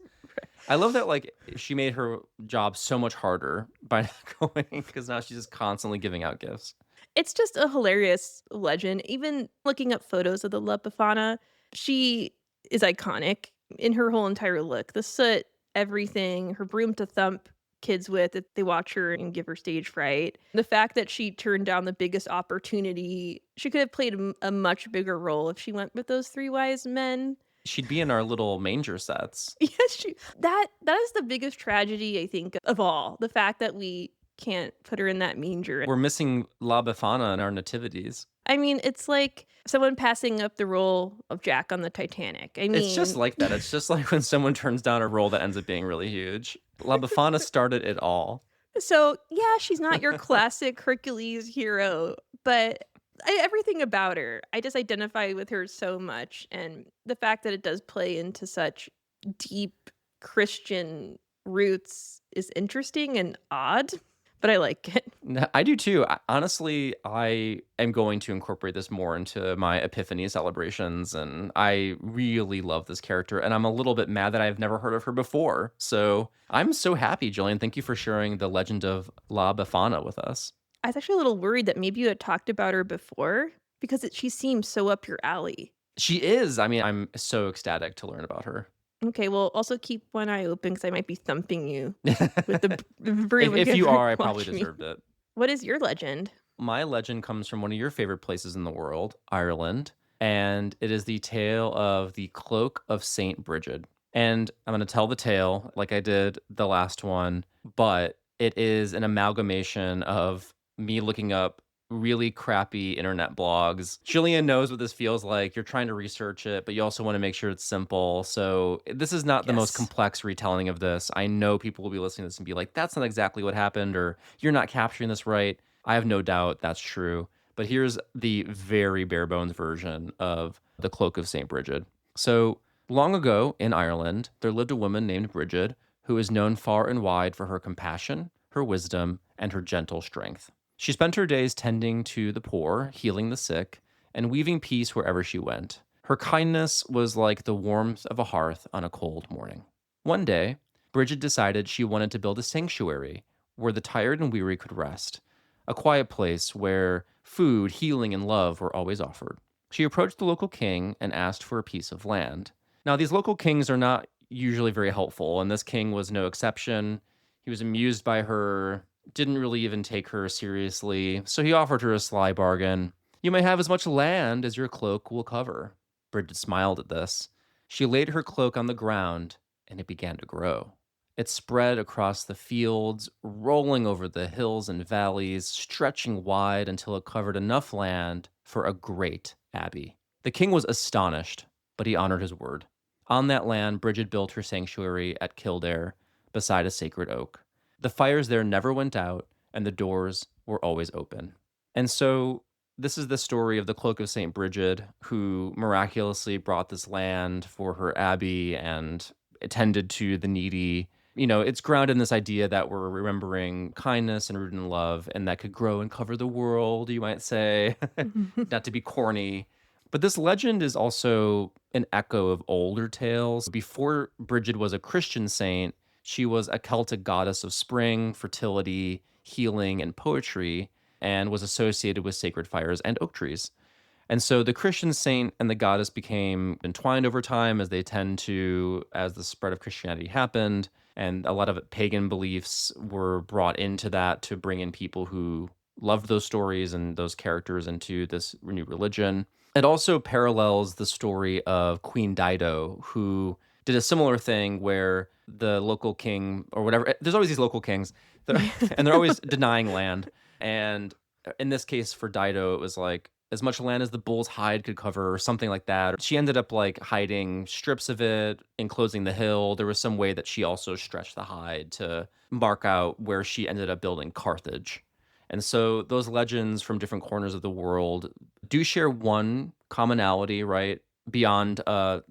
I love that, like, she made her job so much harder by not going because now she's just constantly giving out gifts. It's just a hilarious legend. Even looking up photos of the La Befana, she is iconic in her whole entire look. The soot, everything, her broom to thump kids with if they watch her and give her stage fright. The fact that she turned down the biggest opportunity, she could have played a much bigger role if she went with those three wise men. She'd be in our little manger sets. Yes, that is the biggest tragedy I think of all. The fact that we can't put her in that manger. We're missing La Befana in our nativities. I mean, it's like someone passing up the role of Jack on the Titanic. I It's just mean, like that. It's just like when someone turns down a role that ends up being really huge. La Befana started it all. so yeah, she's not your classic Hercules hero, but everything about her, I just identify with her so much. And the fact that it does play into such deep Christian roots is interesting and odd, but I like it. No, I do too. Honestly, I am going to incorporate this more into my Epiphany celebrations, and I really love this character. And I'm a little bit mad that I've never heard of her before. So I'm so happy, Jillian. Thank you for sharing the legend of La Befana with us. I was actually a little worried that maybe you had talked about her before because she seems so up your alley. She is. I mean, I'm so ecstatic to learn about her. Okay, well, also keep one eye open because I might be thumping you with the if, broom if if you you are, I probably watch me. deserved it. What is your legend? My legend comes from one of your favorite places in the world, Ireland, and it is the tale of the Cloak of Saint Bridget. And I'm going to tell the tale like I did the last one, but it is an amalgamation of me looking up really crappy internet blogs. Jillian knows what this feels like. You're trying to research it, but you also want to make sure it's simple. So this is not the most Yes. complex retelling of this. I know people will be listening to this and be like, that's not exactly what happened, or you're not capturing this right. I have no doubt that's true. But here's the very bare bones version of the Cloak of St. Bridget. So, long ago in Ireland, there lived a woman named Bridget who is known far and wide for her compassion, her wisdom, and her gentle strength. She spent her days tending to the poor, healing the sick, and weaving peace wherever she went. Her kindness was like the warmth of a hearth on a cold morning. One day, Bridget decided she wanted to build a sanctuary where the tired and weary could rest, a quiet place where food, healing, and love were always offered. She approached the local king and asked for a piece of land. Now, these local kings are not usually very helpful, and this king was no exception. He was amused by her, didn't really even take her seriously, so he offered her a sly bargain. You may have as much land as your cloak will cover. Bridget smiled at this. She laid her cloak on the ground, and it began to grow. It spread across the fields, rolling over the hills and valleys, stretching wide until it covered enough land for a great abbey. The king was astonished, but he honored his word. On that land, Bridget built her sanctuary at Kildare, beside a sacred oak. The fires there never went out, and the doors were always open. And so, this is the story of the Cloak of St. Bridget, who miraculously brought this land for her abbey and attended to the needy. It's grounded in this idea that we're remembering kindness and rooted in love, and that could grow and cover the world, you might say, not to be corny. But this legend is also an echo of older tales. Before Bridget was a Christian saint, she was a Celtic goddess of spring, fertility, healing, and poetry, and was associated with sacred fires and oak trees. And so the Christian saint and the goddess became entwined over time, as they tend to, as the spread of Christianity happened. And a lot of pagan beliefs were brought into that to bring in people who loved those stories and those characters into this new religion. It also parallels the story of Queen Dido, who did a similar thing where the local king or whatever, there's always these local kings that are, Yeah. and they're always denying land. And in this case for Dido, it was like as much land as the bull's hide could cover or something like that. She ended up like hiding strips of it, enclosing the hill. There was some way that she also stretched the hide to mark out where she ended up building Carthage. And so those legends from different corners of the world do share one commonality, right? Beyond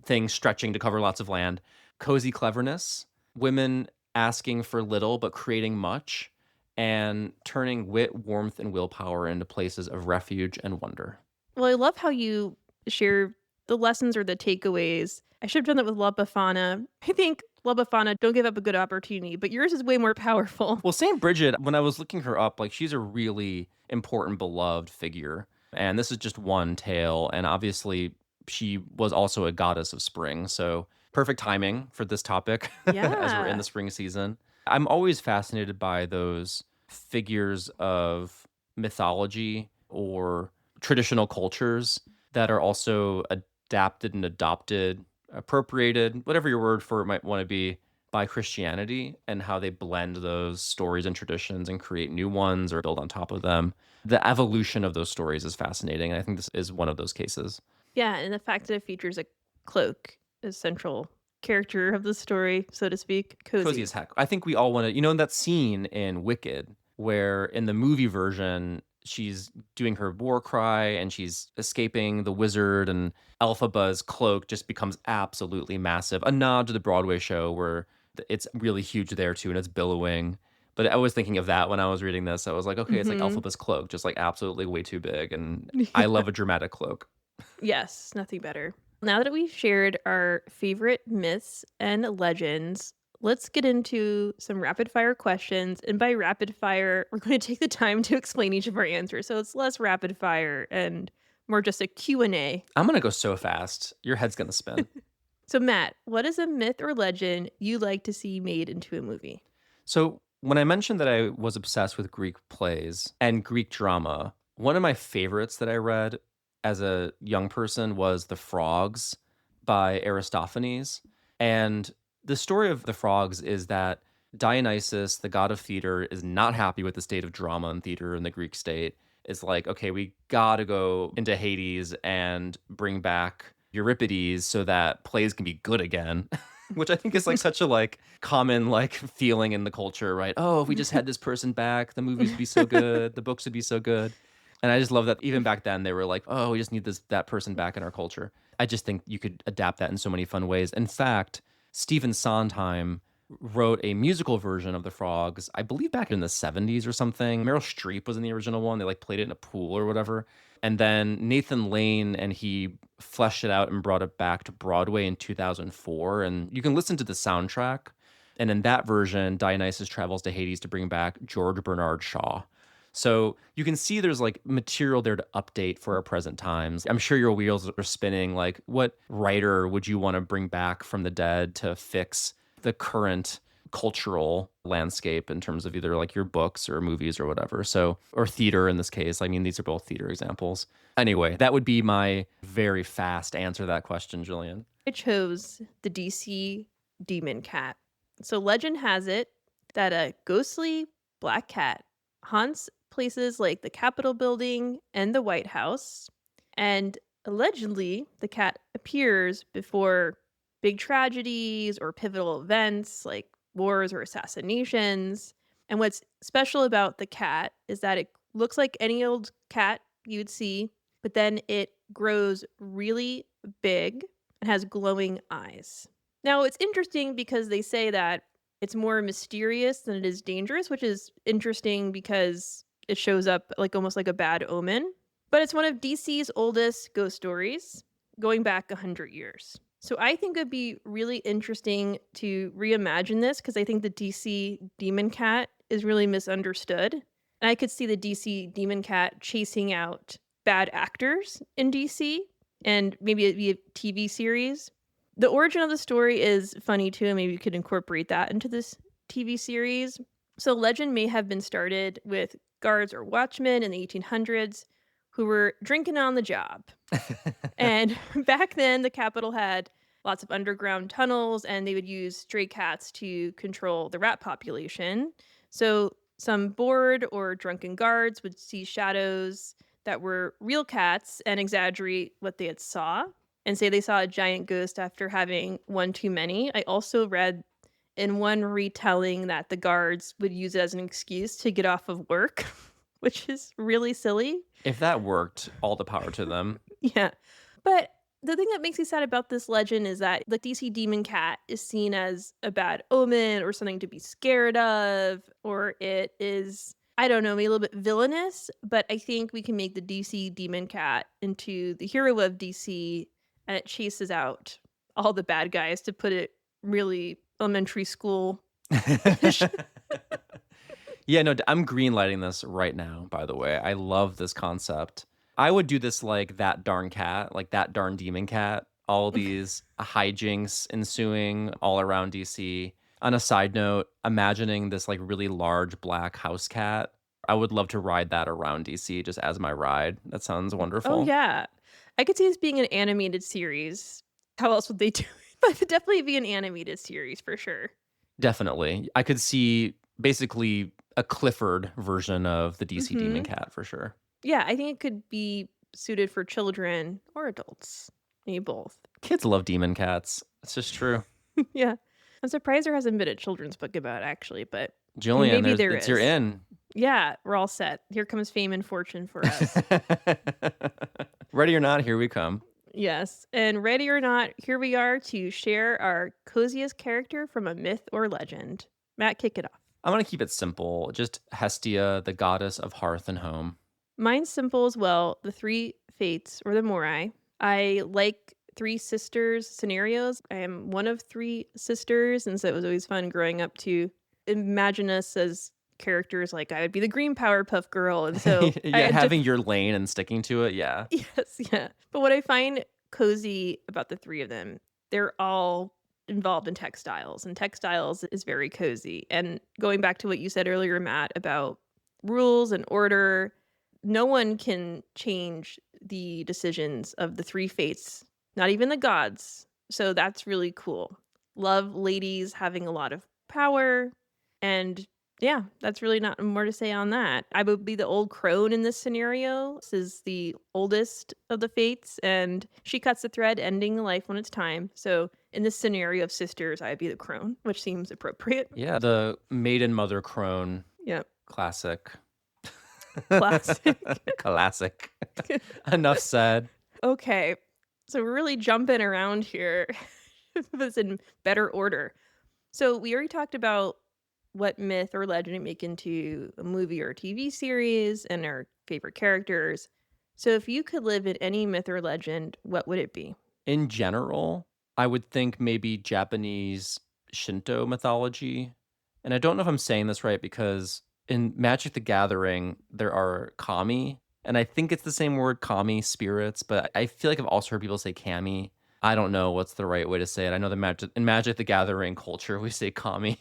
things stretching to cover lots of land, cozy cleverness, women asking for little but creating much, and turning wit, warmth, and willpower into places of refuge and wonder. Well, I love how you share the lessons or the takeaways. I should have done that with La Befana. I think La Befana, don't give up a good opportunity, but yours is way more powerful. Well, Saint Bridget, when I was looking her up, like she's a really important, beloved figure. And this is just one tale. And obviously, she was also a goddess of spring. So perfect timing for this topic as we're in Yeah. the spring season. I'm always fascinated by those figures of mythology or traditional cultures that are also adapted and adopted, appropriated, whatever your word for it might want to be, by Christianity and how they blend those stories and traditions and create new ones or build on top of them. The evolution of those stories is fascinating. And I think this is one of those cases. Yeah, and the fact that it features a cloak as central character of the story, so to speak, Cozy cozy. as heck. I think we all want to, in that scene in Wicked, where in the movie version, she's doing her war cry and she's escaping the wizard, and Elphaba's cloak just becomes absolutely massive. A nod to the Broadway show where it's really huge there too and it's billowing. But I was thinking of that when I was reading this. I was like, okay, it's like Mhm. Elphaba's cloak, just like absolutely way too big. And I love a dramatic cloak. Yes, nothing better. Now that we've shared our favorite myths and legends, let's get into some rapid fire questions. And by rapid fire, we're going to take the time to explain each of our answers. So it's less rapid fire and more just a Q&A. I'm going to go so fast. Your head's going to spin. So Matt, what is a myth or legend you like to see made into a movie? So, when I mentioned that I was obsessed with Greek plays and Greek drama, one of my favorites that I read as a young person was The Frogs by Aristophanes. And the story of The Frogs is that Dionysus, the god of theater, is not happy with the state of drama and theater in the Greek state. It's like, okay, we gotta go into Hades and bring back Euripides so that plays can be good again. Which I think is like such a like common like feeling in the culture, right? Oh, if we just had this person back, the movies would be so good, the books would be so good. And I just love that even back then they were like, oh, we just need that person back in our culture. I just think you could adapt that in so many fun ways. In fact, Stephen Sondheim wrote a musical version of The Frogs, I believe back in the 70s or something. Meryl Streep was in the original one. They like played it in a pool or whatever. And then Nathan Lane and he fleshed it out and brought it back to Broadway in 2004. And you can listen to the soundtrack. And in that version, Dionysus travels to Hades to bring back George Bernard Shaw. So you can see there's like material there to update for our present times. I'm sure your wheels are spinning. Like, what writer would you want to bring back from the dead to fix the current cultural landscape in terms of either like your books or movies or whatever? So, or theater in this case. I mean, these are both theater examples. Anyway, that would be my very fast answer to that question, Julian. I chose the DC demon cat. So legend has it that a ghostly black cat haunts places like the Capitol building and the White House. And allegedly, the cat appears before big tragedies or pivotal events like wars or assassinations. And what's special about the cat is that it looks like any old cat you'd see, but then it grows really big and has glowing eyes. Now, it's interesting because they say that it's more mysterious than it is dangerous, which is interesting because it shows up like almost like a bad omen. But it's one of DC's oldest ghost stories, going back 100 years. So I think it'd be really interesting to reimagine this because I think the DC demon cat is really misunderstood. And I could see the DC demon cat chasing out bad actors in DC and maybe it'd be a TV series. The origin of the story is funny too, and maybe you could incorporate that into this TV series. So legend may have been started with guards or watchmen in the 1800s who were drinking on the job. And back then, the Capitol had lots of underground tunnels, and they would use stray cats to control the rat population. So some bored or drunken guards would see shadows that were real cats and exaggerate what they had saw and say they saw a giant ghost after having one too many. I also read in one retelling that the guards would use it as an excuse to get off of work, which is really silly. If that worked, all the power to them. Yeah. But the thing that makes me sad about this legend is that the DC demon cat is seen as a bad omen or something to be scared of, or it is, I don't know, maybe a little bit villainous. But I think we can make the DC demon cat into the hero of DC, and it chases out all the bad guys, to put it really elementary school. Yeah, no, I'm green lighting this right now, by the way. I love this concept. I would do this like that darn cat, like that darn demon cat, all these hijinks ensuing all around DC. On a side note, imagining this like really large black house cat, I would love to ride that around DC just as my ride. That sounds Oh, wonderful. yeah. I could see this being an animated series. How else would they do it? But it'd definitely be an animated series for sure. Definitely. I could see basically a Clifford version of the DC demon Mhm. cat for sure. Yeah, I think it could be suited for children or adults. Maybe both. Kids love demon cats. It's just true. Yeah. I'm surprised there hasn't been a children's book about it, actually, but Julian, maybe there it's your is. in. Yeah, we're all set. Here comes fame and fortune for us. Ready or not, here we come. Yes. And ready or not, here we are to share our coziest character from a myth or legend. Matt, kick it off. I'm going to keep it simple. Just Hestia, the goddess of hearth and home. Mine's simple as well. The three fates or the Morai. I like three sisters scenarios. I am one of three sisters, and so it was always fun growing up to imagine us as characters. Like I would be the green Powerpuff Girl, and so I Yeah, had having your lane and sticking to it. Yeah. yes, yeah. But what I find cozy about the three of them, they're all involved in textiles, and textiles is very cozy. And going back to what you said earlier, Matt, about rules and order, no one can change the decisions of the three fates, not even the gods. So that's really cool. Love ladies having a lot of power. And yeah, that's really not more to say on that. I would be the old crone in this scenario. This is the oldest of the fates, and she cuts the thread, ending life when it's time. So in this scenario of sisters, I'd be the crone, which seems appropriate. Yeah, the maiden mother crone. Yeah, Classic. classic. Classic. Enough said. Okay, so we're really jumping around here. This in better order. So we already talked about what myth or legend to make into a movie or a TV series and our favorite characters. So if you could live in any myth or legend, what would it be? In general, I would think maybe Japanese Shinto mythology. And I don't know if I'm saying this right because in Magic the Gathering, there are kami. And I think it's the same word, kami, spirits. But I feel like I've also heard people say kami. I don't know what's the right way to say it. I know in Magic the Gathering culture, we say kami.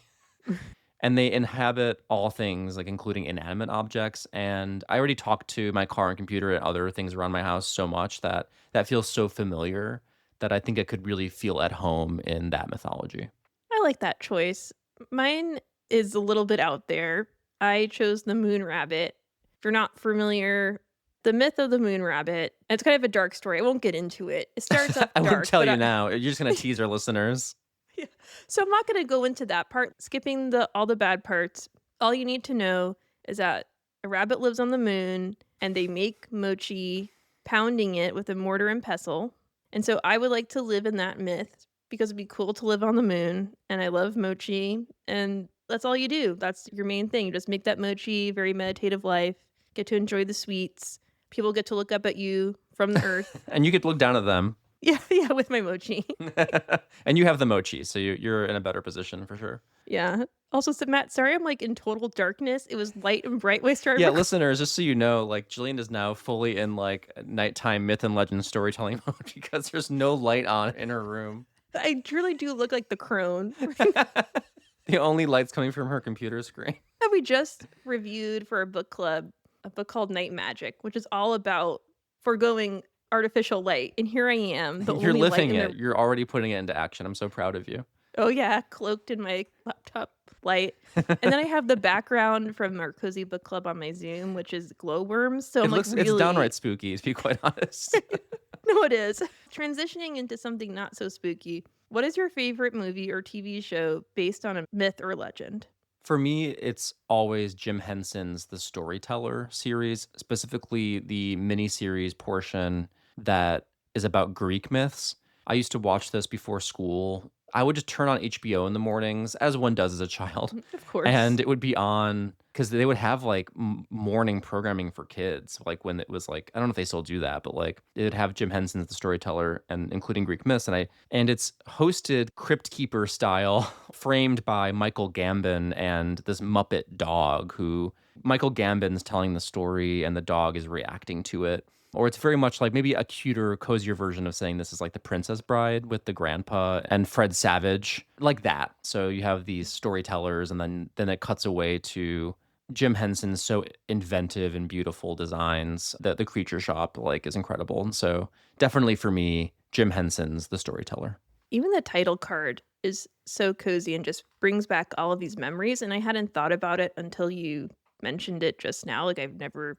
And they inhabit all things, like including inanimate objects. And I already talked to my car and computer and other things around my house so much that that feels so familiar that I think I could really feel at home in that mythology. I like that choice. Mine is a little bit out there. I chose the moon rabbit. If you're not familiar, the myth of the moon rabbit, it's kind of a dark story. I won't get into it. It starts off I won't dark, tell but you now. You're just going to tease our listeners. yeah. So I'm not going to go into that part, skipping the all the bad parts. All you need to know is that a rabbit lives on the moon and they make mochi, pounding it with a mortar and pestle. And so I would like to live in that myth because it'd be cool to live on the moon, and I love mochi, and that's all you do. That's your main thing. You just make that mochi, very meditative life, get to enjoy the sweets. People get to look up at you from the earth. And you could look down at them. Yeah, yeah, with my mochi. And you have the mochi, so you're in a better position for sure. Yeah. Also, so Matt, sorry I'm like in total darkness. It was light and bright when I started. Yeah, listeners, just so you know, like Gillian is now fully in like nighttime myth and legend storytelling mode because there's no light on in her room. I truly do look like the crone. The only light's coming from her computer screen. I'm we just reviewed for a book club a book called Night Magic, which is all about foregoing artificial light. And here I am, the You're only light living in it. the You're already putting it into action. I'm so proud of you. oh yeah, cloaked in my laptop light. And then I have the background from our cozy book club on my Zoom, which is glowworms. So I'm like It's downright really spooky, to be quite honest. no, it is. Transitioning into something not so spooky. What is your favorite movie or TV show based on a myth or legend? For me, it's always Jim Henson's The Storyteller series, specifically the miniseries portion that is about Greek myths. I used to watch this before school. I would just turn on HBO in the mornings, as one does as a child, Of course. and it would be on because they would have like morning programming for kids. Like when it was like, I don't know if they still do that, but like it would have Jim Henson's The Storyteller and including Greek myths. And it's hosted Crypt Keeper style, framed by Michael Gambon and this Muppet dog who Michael Gambon's telling the story and the dog is reacting to it. Or it's very much like maybe a cuter, cozier version of saying this is like The Princess Bride with the grandpa and Fred Savage, like that. So you have these storytellers, and then it cuts away to Jim Henson's so inventive and beautiful designs that the creature shop like is incredible. And so definitely for me, Jim Henson's The Storyteller. Even the title card is so cozy and just brings back all of these memories. And I hadn't thought about it until you mentioned it just now. Like it's never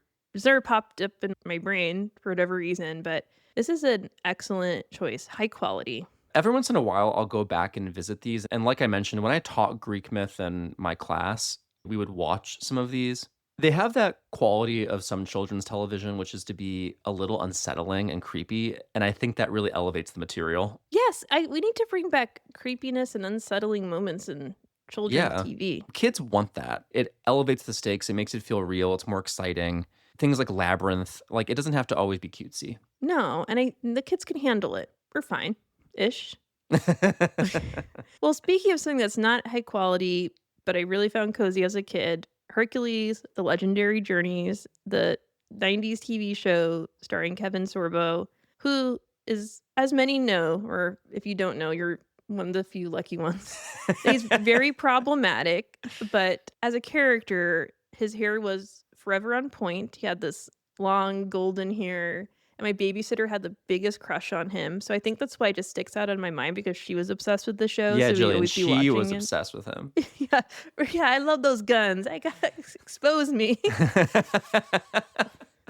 popped up in my brain for whatever reason, but this is an excellent choice. High quality. Every once in a while, I'll go back and visit these. And like I mentioned, when I taught Greek myth in my class, we would watch some of these. They have that quality of some children's television, which is to be a little unsettling and creepy. And I think that really elevates the material. Yes, we need to bring back creepiness and unsettling moments in children's Yeah. TV. Kids want that. It elevates the stakes. It makes it feel real. It's more exciting. Things like Labyrinth, like it doesn't have to always be cutesy. No, and the kids can handle it. We're fine ish. Well, speaking of something that's not high quality, but I really found cozy as a kid, Hercules, The Legendary Journeys, the 90s TV show starring Kevin Sorbo, who is, as many know, or if you don't know, you're one of the few lucky ones. He's very problematic, but as a character, his hair was forever on point. He had this long golden hair. And my babysitter had the biggest crush on him. So I think that's why it just sticks out in my mind because she was obsessed with the show. Yeah, So we'd Gillian, always be she was watching it. obsessed with him. Yeah. Yeah, I love those guns. I got expose me.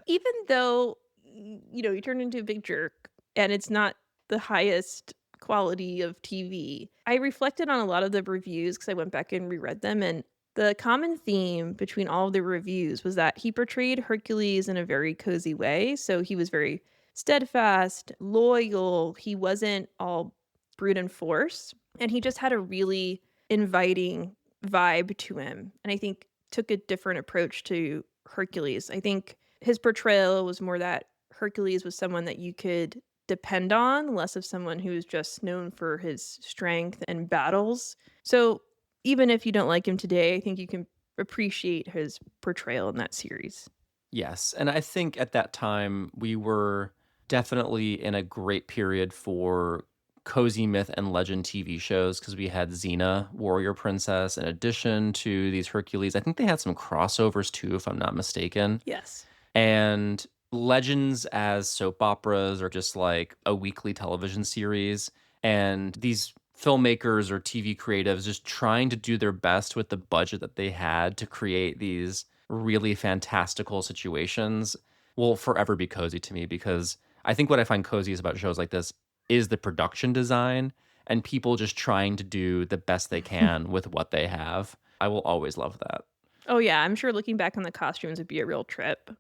Even though you turn into a big jerk and it's not the highest quality of TV. I reflected on a lot of the reviews because I went back and reread them, and the common theme between all of the reviews was that he portrayed Hercules in a very cozy way. So he was very steadfast, loyal. He wasn't all brute and force. And he just had a really inviting vibe to him. And I think took a different approach to Hercules. I think his portrayal was more that Hercules was someone that you could depend on, less of someone who is just known for his strength and battles. So even if you don't like him today, I think you can appreciate his portrayal in that series. Yes. And I think at that time, we were definitely in a great period for cozy myth and legend TV shows because we had Xena, Warrior Princess, in addition to these Hercules. I think they had some crossovers too, if I'm not mistaken. Yes. And legends as soap operas or just like a weekly television series. And these filmmakers or TV creatives just trying to do their best with the budget that they had to create these really fantastical situations will forever be cozy to me because I think what I find cozy is about shows like this is the production design and people just trying to do the best they can with what they have. I will always love that. Oh, yeah. I'm sure looking back on the costumes would be a real trip.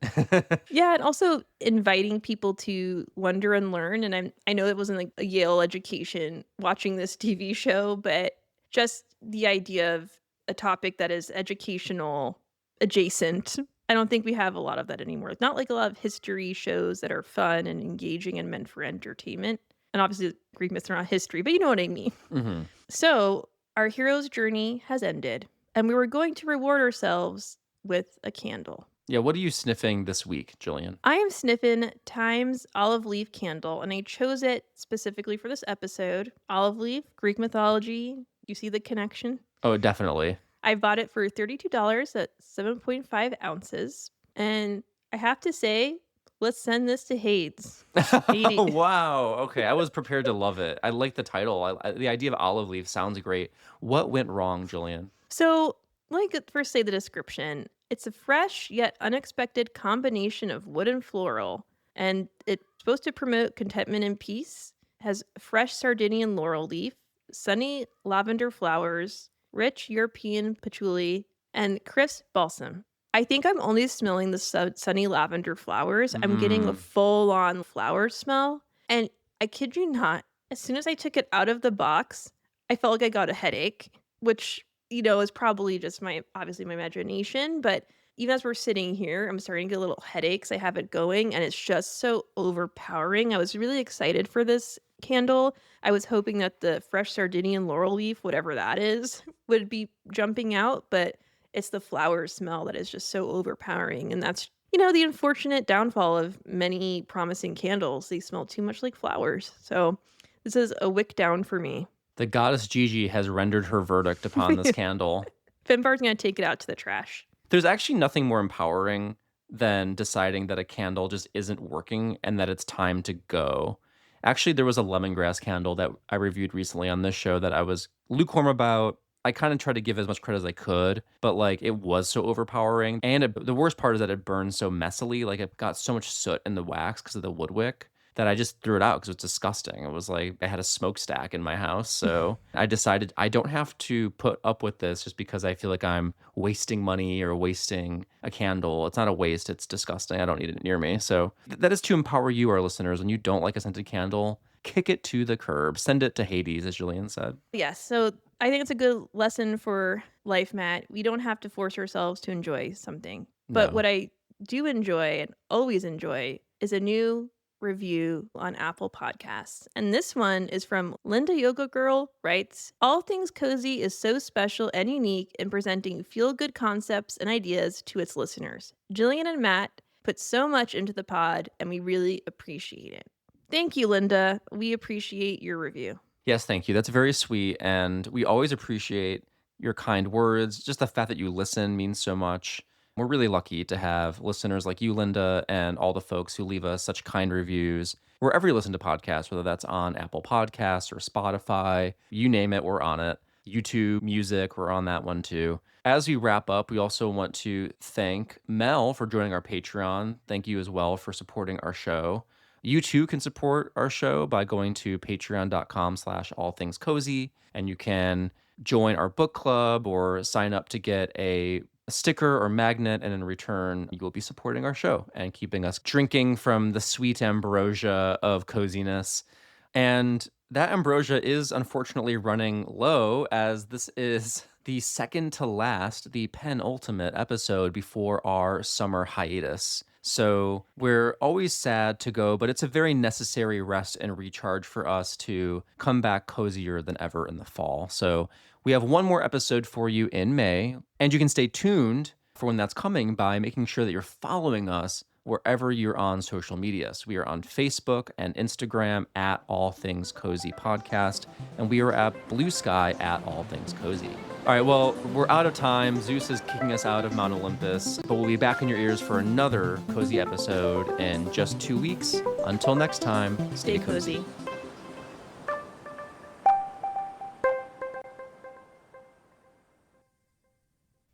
Yeah. And also inviting people to wonder and learn. And I know it wasn't like a Yale education watching this TV show, but just the idea of a topic that is educational adjacent. I don't think we have a lot of that anymore. Not like a lot of history shows that are fun and engaging and meant for entertainment. And obviously, Greek myths are not history, but you know what I mean. Mm-hmm. So, our hero's journey has ended, and we were going to reward ourselves with a candle. Yeah, what are you sniffing this week, Jillian? I am sniffing Time's olive leaf candle, and I chose it specifically for this episode. Olive leaf, Greek mythology. You see the connection? Oh, definitely. I bought it for $32 at 7.5 ounces. And I have to say, let's send this to Hades. Hades. Wow. Okay, I was prepared to love it. I like the title. The idea of olive leaf sounds great. What went wrong, Jillian? So, let me first say the description. It's a fresh yet unexpected combination of wood and floral, and it's supposed to promote contentment and peace. Has fresh Sardinian laurel leaf, sunny lavender flowers, rich European patchouli, and crisp balsam. I think I'm only smelling the sunny lavender flowers. I'm getting a Mm. full on flower smell. And I kid you not, as soon as I took it out of the box, I felt like I got a headache, which, is probably just obviously my imagination. But even as we're sitting here, I'm starting to get a little headaches. I have it going and it's just so overpowering. I was really excited for this candle. I was hoping that the fresh Sardinian laurel leaf, whatever that is, would be jumping out, but it's the flower smell that is just so overpowering. And that's, the unfortunate downfall of many promising candles. They smell too much like flowers. So this is a wick down for me. The goddess Gigi has rendered her verdict upon this candle. Finbar's going to take it out to the trash. There's actually nothing more empowering than deciding that a candle just isn't working and that it's time to go. Actually, there was a lemongrass candle that I reviewed recently on this show that I was lukewarm about. I kind of tried to give as much credit as I could, but it was so overpowering. And the worst part is that it burned so messily. It got so much soot in the wax because of the wood wick that I just threw it out because it was disgusting. It was like I had a smokestack in my house. So I decided I don't have to put up with this just because I feel like I'm wasting money or wasting a candle. It's not a waste. It's disgusting. I don't need it near me. So that is to empower you, our listeners. When you don't like a scented candle, kick it to the curb. Send it to Hades, as Julian said. Yes. So I think it's a good lesson for life, Matt. We don't have to force ourselves to enjoy something. But No. what I do enjoy and always enjoy is a new review on Apple Podcasts. And this one is from Linda Yoga Girl writes, "All Things Cozy is so special and unique in presenting feel-good concepts and ideas to its listeners. Gillian and Matt put so much into the pod and we really appreciate it." Thank you, Linda. We appreciate your review. Yes, thank you. That's very sweet. And we always appreciate your kind words. Just the fact that you listen means so much. We're really lucky to have listeners like you, Linda, and all the folks who leave us such kind reviews wherever you listen to podcasts, whether that's on Apple Podcasts or Spotify, you name it, we're on it. YouTube Music, we're on that one too. As we wrap up, we also want to thank Mel for joining our Patreon. Thank you as well for supporting our show. You too can support our show by going to patreon.com/allthingscozy, and you can join our book club or sign up to get a sticker or magnet, and in return, you will be supporting our show and keeping us drinking from the sweet ambrosia of coziness. And that ambrosia is unfortunately running low, as this is the second to last, the penultimate episode before our summer hiatus. So we're always sad to go, but it's a very necessary rest and recharge for us to come back cozier than ever in the fall. So we have one more episode for you in May, and you can stay tuned for when that's coming by making sure that you're following us wherever you're on social media. So we are on Facebook and Instagram at All Things Cozy Podcast, and we are at Blue Sky at All Things Cozy. All right, well, we're out of time. Zeus is kicking us out of Mount Olympus, but we'll be back in your ears for another cozy episode in just 2 weeks. Until next time, Stay cozy.